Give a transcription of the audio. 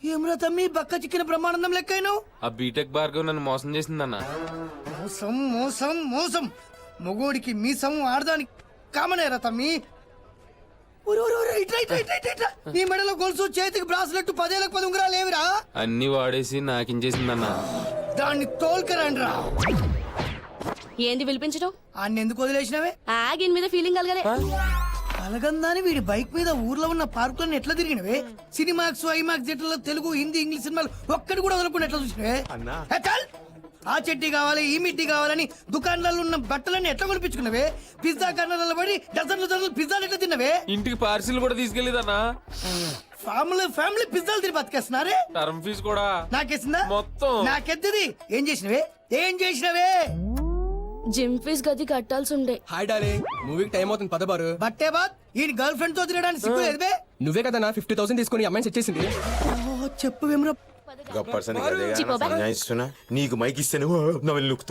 ఏమ్రా తమ్మి బక్క చిక్కిన బ్రహ్మానందం లెక్కైనావు. ఆ బీటెక్ భార్గవ్ నన్ను మోసం చేసిందన్న. మోసం మోసం మోసం. మొగోడికి మీసం ఆడదానికి కామనేరా తమ్మి. ఒరే, ఒరే, ఒరే, ఇట్రా, ఇట్రా, ఇట్రా, ఇట్రా, ఇట్రా. నీ మెడలో గొలుసు, చేతికి బ్రాస్లెట్, 10,000 10 ఉంగరాలు లేవిరా? అన్ని వాడేసి నాకించేసిందన్న. దాన్ని తోల్కరండి రా. ఏంది పిలిపించడం? అన్ని ఎందుకు వదిలేసినవే? ఆగిన మీద ఫీలింగ్ కలగలే. కలగందాని వీడి బైక్ మీద ఊర్లో ఉన్న పార్కులను ఎట్లా తిరిగినవే? సినిమాక్స్, ఐమాక్స్ థియేటర్లో తెలుగు, హిందీ, ఇంగ్లీష్ సినిమాలు ఒక్కటి కూడా వదలకుండా ఎట్లా చూసినవే? ఏ చల్! ఆ చెట్టి కావాలి, ఈ మిట్టి కావాలని దుకాణాలలో ఉన్న బట్టలన్నీ ఎట్లా కొనిపించుకున్నవే? పిజ్జా కార్నర్లలో పడి డజన్లు డజన్లు పిజ్జాలు ఎట్లా తిన్నవే? ఇంటికి పార్సిల్ కూడా తీసుకెళ్ళిదన్నా. ఫ్యామిలీ ఫ్యామిలీ పిజ్జాలు తిని బతికేస్తున్నారే. టర్మ్ ఫీజు కూడా నాకేసిందా? మొత్తం నాకెద్దది. ఏం చేసినవే? ఏం చేసినవే? జిమ్ ఫీజ్ గది కట్టాల్సి ఉండే. హాయ్ డార్లింగ్, మూవీకి టైం అవుతుంది పద బారు. బట్టే బాత్ ఈ గర్ల్ ఫ్రెండ్ తో తిరగడానికి సిగ్గు లేదు బే? నువ్వే కదా నా 50,000 తీసుకుని అమ్మాయిని సెట్ చేసింది. చెప్పు వేమరా. గొప్ప పర్సన్ నీకు మైక్ ఇస్తేనే